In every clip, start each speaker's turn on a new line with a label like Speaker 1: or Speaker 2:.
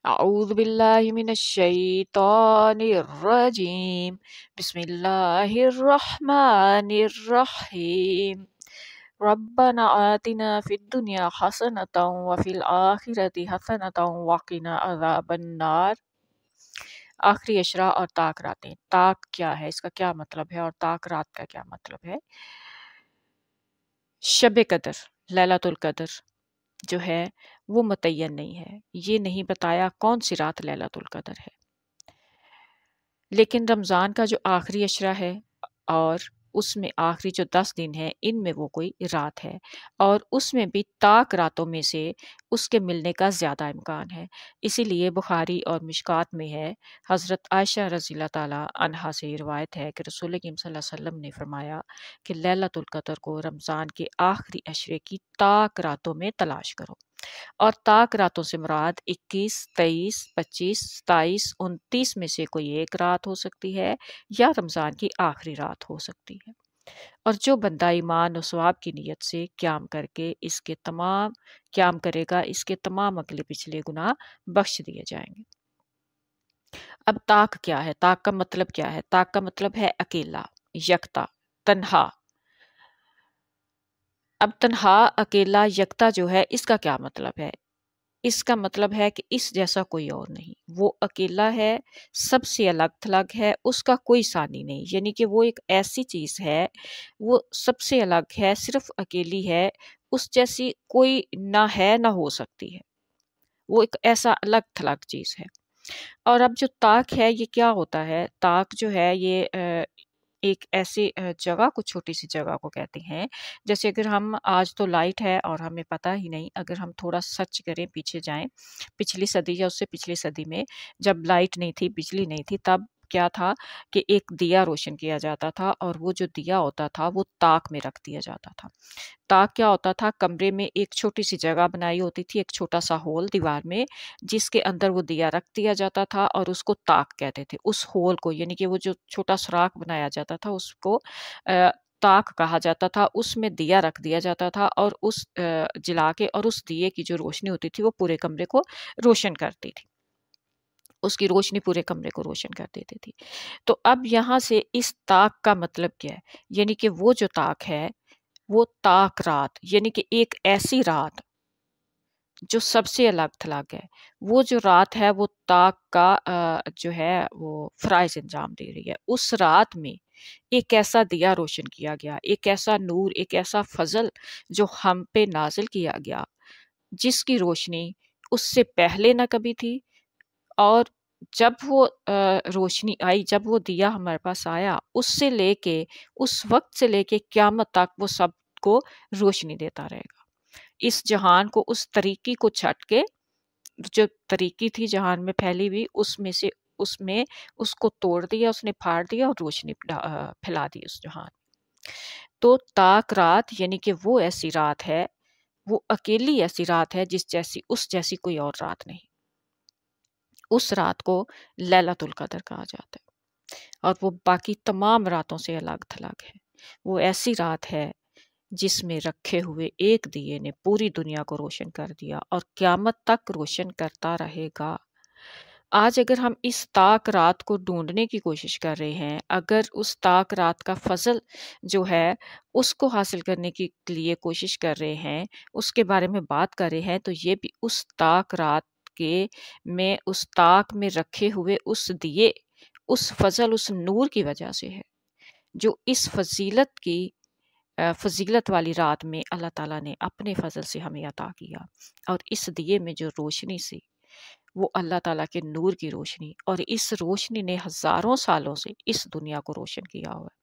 Speaker 1: أعوذ بالله من الشيطان الرجيم. بسم الله الرحمن الرحيم. ربنا آتنا في الدنيا حسنة وفي الآخرة حسنة وقنا عذاب النار. آخری اشرا اور طاق راتیں. طاق کیا ہے، اس کا کیا مطلب ہے، اور طاق رات کا کیا مطلب ہے؟ شب قدر، لیلۃ القدر جو ہے وہ متعین نہیں ہے، یہ نہیں بتایا کون سی رات لیلۃ القدر ہے، لیکن رمضان کا جو آخری اشرا ہے اور اس میں آخری جو 10 دن ہے، ان میں وہ کوئی رات ہے، اور اس میں بھی طاق راتوں میں سے اس کے ملنے کا زیادہ امکان ہے۔ اسی لیے بخاری اور مشکات میں ہے، حضرت عائشہ رضی اللہ تعالیٰ عنہا سے روایت ہے کہ رسول کریم صلی اللہ علیہ وسلم نے فرمایا کہ لیلۃ القدر کو رمضان کے آخری اشرے کی طاق راتوں میں تلاش کرو، اور طاق راتوں سے مراد 21، 23، 25، 27، 29 میں سے کوئی ایک رات ہو سکتی ہے، یا رمضان کی آخری رات ہو سکتی ہے۔ اور جو بندہ ایمان و ثواب کی نیت سے قیام کر کے قیام کرے گا، اس کے تمام اگلے پچھلے گناہ بخش دیے جائیں گے۔ اب طاق کیا ہے؟ طاق کا مطلب کیا ہے؟ طاق کا مطلب ہے اکیلا، یکتا، تنہا۔ اب تنہا، اکیلا، یکتا جو ہے، اس کا کیا مطلب ہے؟ اس کا مطلب ہے کہ اس جیسا کوئی اور نہیں، وہ اکیلا ہے، سب سے الگ تھلگ ہے، اس کا کوئی ثانی نہیں، یعنی کہ وہ ایک ایسی چیز ہے، وہ سب سے الگ ہے، صرف اکیلی ہے، اس جیسی کوئی نہ ہے نہ ہو سکتی ہے، وہ ایک ایسا الگ تھلگ چیز ہے۔ اور اب جو طاق ہے یہ کیا ہوتا ہے؟ طاق جو ہے یہ ایک ایسی جگہ کو، چھوٹی سی جگہ کو کہتے ہیں، جیسے اگر ہم آج تو لائٹ ہے اور ہمیں پتہ ہی نہیں، اگر ہم تھوڑا سرچ کریں، پیچھے جائیں، پچھلی صدی یا اس سے پچھلی صدی میں جب لائٹ نہیں تھی، بجلی نہیں تھی، تب کیا تھا کہ ایک دیا روشن کیا جاتا تھا، اور وہ جو دیا ہوتا تھا وہ طاق میں رکھ دیا جاتا تھا۔ طاق کیا ہوتا تھا؟ کمرے میں ایک چھوٹی سی جگہ بنائی ہوتی تھی، ایک چھوٹا سا ہول دیوار میں، جس کے اندر وہ دیا رکھ دیا جاتا تھا، اور اس کو طاق کہتے تھے، اس ہول کو، یعنی کہ وہ جو چھوٹا سوراخ بنایا جاتا تھا اس کو طاق کہا جاتا تھا، اس میں دیا رکھ دیا جاتا تھا، اور اس جلا کے، اور اس دیے کی جو روشنی ہوتی تھی وہ پورے کمرے کو روشن کرتی تھی، اس کی روشنی پورے کمرے کو روشن کر دیتی تھی۔ تو اب یہاں سے اس طاق کا مطلب کیا ہے؟ یعنی کہ وہ جو طاق ہے وہ طاق رات، یعنی کہ ایک ایسی رات جو سب سے الگ تھلگ ہے، وہ جو رات ہے وہ طاق کا جو ہے وہ فرائض انجام دے رہی ہے۔ اس رات میں ایک ایسا دیا روشن کیا گیا، ایک ایسا نور، ایک ایسا فضل جو ہم پہ نازل کیا گیا، جس کی روشنی اس سے پہلے نہ کبھی تھی، اور جب وہ روشنی آئی، جب وہ دیا ہمارے پاس آیا، اس سے لے کے، اس وقت سے لے کے قیامت تک وہ سب کو روشنی دیتا رہے گا۔ اس جہان کو، اس طریقی کو چھٹ کے، جو طریقی تھی جہان میں پھیلی ہوئی، اس میں اس کو توڑ دیا، اس نے پھاڑ دیا اور روشنی پھیلا دی اس جہان۔ تو طاق رات یعنی کہ وہ ایسی رات ہے، وہ اکیلی ایسی رات ہے اس جیسی کوئی اور رات نہیں۔ اس رات کو لیلۃ القدر کہا جاتا ہے، اور وہ باقی تمام راتوں سے الگ تھلگ ہے۔ وہ ایسی رات ہے جس میں رکھے ہوئے ایک دیے نے پوری دنیا کو روشن کر دیا، اور قیامت تک روشن کرتا رہے گا۔ آج اگر ہم اس طاق رات کو ڈھونڈنے کی کوشش کر رہے ہیں، اگر اس طاق رات کا فضل جو ہے اس کو حاصل کرنے کے لیے کوشش کر رہے ہیں، اس کے بارے میں بات کر رہے ہیں، تو یہ بھی اس طاق رات اس طاق میں رکھے ہوئے اس دیے، اس فضل، اس نور کی وجہ سے ہے، جو اس فضیلت والی رات میں اللہ تعالیٰ نے اپنے فضل سے ہمیں عطا کیا۔ اور اس دیے میں جو روشنی سی، وہ اللہ تعالیٰ کے نور کی روشنی، اور اس روشنی نے ہزاروں سالوں سے اس دنیا کو روشن کیا ہوا ہے۔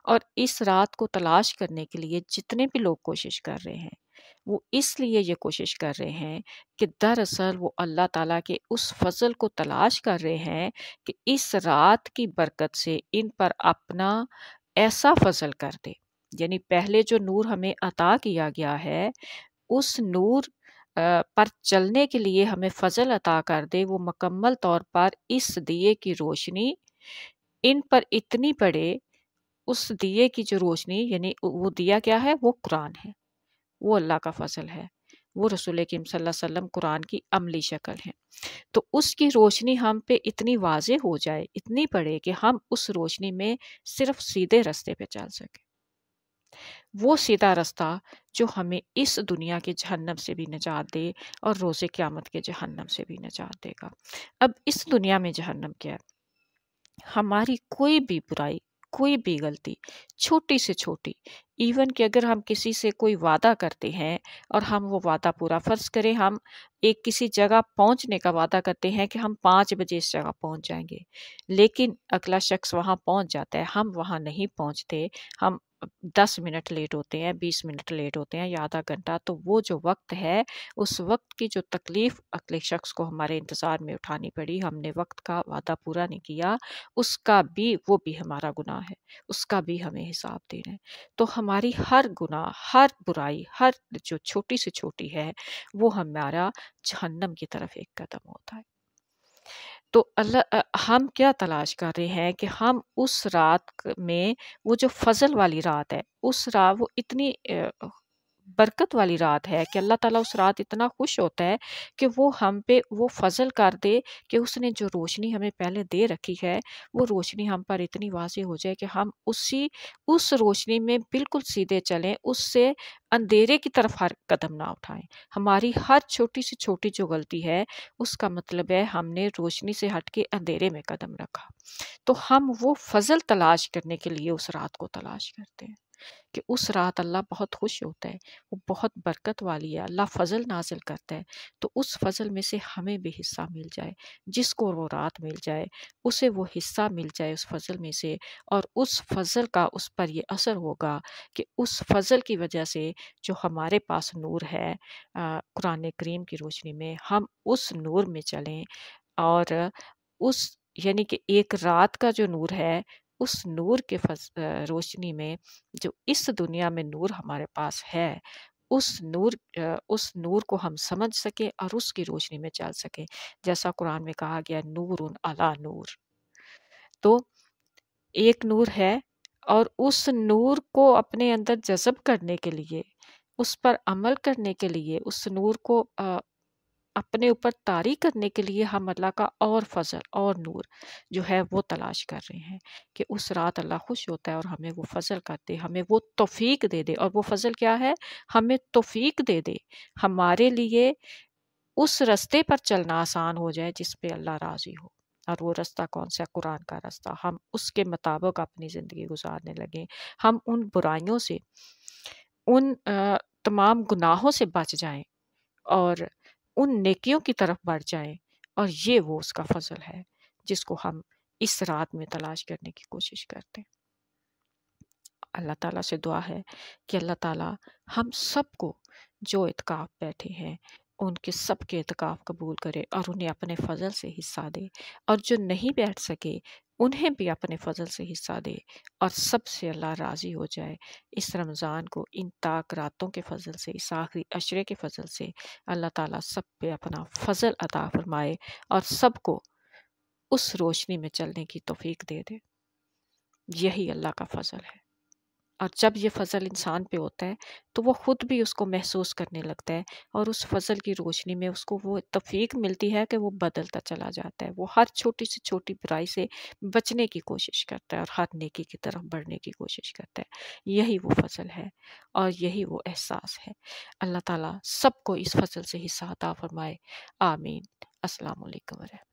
Speaker 1: اور اس رات کو تلاش کرنے کے لیے جتنے بھی لوگ کوشش کر رہے ہیں، وہ اس لیے یہ کوشش کر رہے ہیں کہ دراصل وہ اللہ تعالیٰ کے اس فضل کو تلاش کر رہے ہیں کہ اس رات کی برکت سے ان پر اپنا ایسا فضل کر دے، یعنی پہلے جو نور ہمیں عطا کیا گیا ہے، اس نور پر چلنے کے لیے ہمیں فضل عطا کر دے، وہ مکمل طور پر اس دیے کی روشنی ان پر اتنی پڑے، اس دیے کی جو روشنی، یعنی وہ دیا کیا ہے؟ وہ قرآن ہے، وہ اللہ کا فضل ہے، وہ رسول کریم صلی اللہ علیہ وسلم قرآن کی عملی شکل ہیں۔ تو اس کی روشنی ہم پہ اتنی واضح ہو جائے، اتنی پڑے کہ ہم اس روشنی میں صرف سیدھے راستے پہ چل سکیں، وہ سیدھا راستہ جو ہمیں اس دنیا کے جہنم سے بھی نجات دے اور روز قیامت کے جہنم سے بھی نجات دے گا۔ اب اس دنیا میں جہنم کیا ہے؟ ہماری کوئی بھی برائی، کوئی بھی غلطی، چھوٹی سے چھوٹی، ایون کہ اگر ہم کسی سے کوئی وعدہ کرتے ہیں اور ہم وہ وعدہ پورا، فرض کریں ہم ایک کسی جگہ پہنچنے کا وعدہ کرتے ہیں کہ ہم 5 بجے اس جگہ پہنچ جائیں گے، لیکن اگلا شخص وہاں پہنچ جاتا ہے، ہم وہاں نہیں پہنچتے، ہم 10 منٹ لیٹ ہوتے ہیں، 20 منٹ لیٹ ہوتے ہیں یا آدھا گھنٹہ، تو وہ جو وقت ہے، اس وقت کی جو تکلیف اگلے شخص کو ہمارے انتظار میں اٹھانی پڑی، ہم نے وقت کا وعدہ پورا نہیں کیا، اس کا بھی، وہ بھی ہمارا گناہ ہے، اس کا بھی ہمیں حساب دینا ہے۔ تو ہماری ہر گناہ، ہر برائی، ہر جو چھوٹی سے چھوٹی ہے، وہ ہمارا جہنم کی طرف ایک قدم ہوتا ہے۔ تو ہم کیا تلاش کر رہے ہیں کہ ہم اس رات میں، وہ جو فضل والی رات ہے، اس رات وہ اتنی برکت والی رات ہے کہ اللہ تعالیٰ اس رات اتنا خوش ہوتا ہے کہ وہ ہم پہ وہ فضل کر دے کہ اس نے جو روشنی ہمیں پہلے دے رکھی ہے، وہ روشنی ہم پر اتنی واضح ہو جائے کہ ہم اس روشنی میں بالکل سیدھے چلیں، اس سے اندھیرے کی طرف ہر قدم نہ اٹھائیں۔ ہماری ہر چھوٹی سے چھوٹی جو غلطی ہے، اس کا مطلب ہے ہم نے روشنی سے ہٹ کے اندھیرے میں قدم رکھا۔ تو ہم وہ فضل تلاش کرنے کے لیے اس رات کو تلاش کرتے ہیں کہ اس رات اللہ بہت خوش ہوتا ہے، وہ بہت برکت والی ہے، اللہ فضل نازل کرتا ہے، تو اس فضل میں سے ہمیں بھی حصہ مل جائے، جس کو وہ رات مل جائے اسے وہ حصہ مل جائے اس فضل میں سے، اور اس فضل کا اس پر یہ اثر ہوگا کہ اس فضل کی وجہ سے جو ہمارے پاس نور ہے قرآن کریم کی روشنی میں، ہم اس نور میں چلیں، اور اس یعنی کہ ایک رات کا جو نور ہے، اس نور کے روشنی میں جو اس دنیا میں نور ہمارے پاس ہے، اس نور کو ہم سمجھ سکیں اور اس کی روشنی میں چل سکیں، جیسا قرآن میں کہا گیا نور علی نور۔ تو ایک نور ہے، اور اس نور کو اپنے اندر جذب کرنے کے لیے، اس پر عمل کرنے کے لیے، اس نور کو اپنے اوپر طاری کرنے کے لیے ہم اللہ کا اور فضل اور نور جو ہے وہ تلاش کر رہے ہیں کہ اس رات اللہ خوش ہوتا ہے اور ہمیں وہ فضل کر دے، ہمیں وہ توفیق دے دے۔ اور وہ فضل کیا ہے؟ ہمیں توفیق دے دے، ہمارے لیے اس رستے پر چلنا آسان ہو جائے جس پہ اللہ راضی ہو۔ اور وہ رستہ کون سا؟ قرآن کا رستہ، ہم اس کے مطابق اپنی زندگی گزارنے لگیں، ہم ان برائیوں سے، ان تمام گناہوں سے بچ جائیں اور ان نیکیوں کی طرف بڑھ جائیں، اور یہ وہ اس کا فضل ہے جس کو ہم اس رات میں تلاش کرنے کی کوشش کرتے ہیں۔ اللہ تعالیٰ سے دعا ہے کہ اللہ تعالیٰ ہم سب کو جو اعتکاف بیٹھے ہیں ان کے سب کے اعتکاف قبول کرے اور انہیں اپنے فضل سے حصہ دے، اور جو نہیں بیٹھ سکے انہیں بھی اپنے فضل سے حصہ دے، اور سب سے اللہ راضی ہو جائے۔ اس رمضان کو ان طاق راتوں کے فضل سے، اس آخری عشرے کے فضل سے اللہ تعالیٰ سب پہ اپنا فضل عطا فرمائے اور سب کو اس روشنی میں چلنے کی توفیق دے دے۔ یہی اللہ کا فضل ہے، اور جب یہ فضل انسان پہ ہوتا ہے تو وہ خود بھی اس کو محسوس کرنے لگتا ہے، اور اس فضل کی روشنی میں اس کو وہ توفیق ملتی ہے کہ وہ بدلتا چلا جاتا ہے، وہ ہر چھوٹی سے چھوٹی برائی سے بچنے کی کوشش کرتا ہے اور ہر نیکی کی طرف بڑھنے کی کوشش کرتا ہے۔ یہی وہ فضل ہے اور یہی وہ احساس ہے۔ اللہ تعالیٰ سب کو اس فضل سے حصہ عطا فرمائے، آمین۔ السلام علیکم ورحمۃ اللہ۔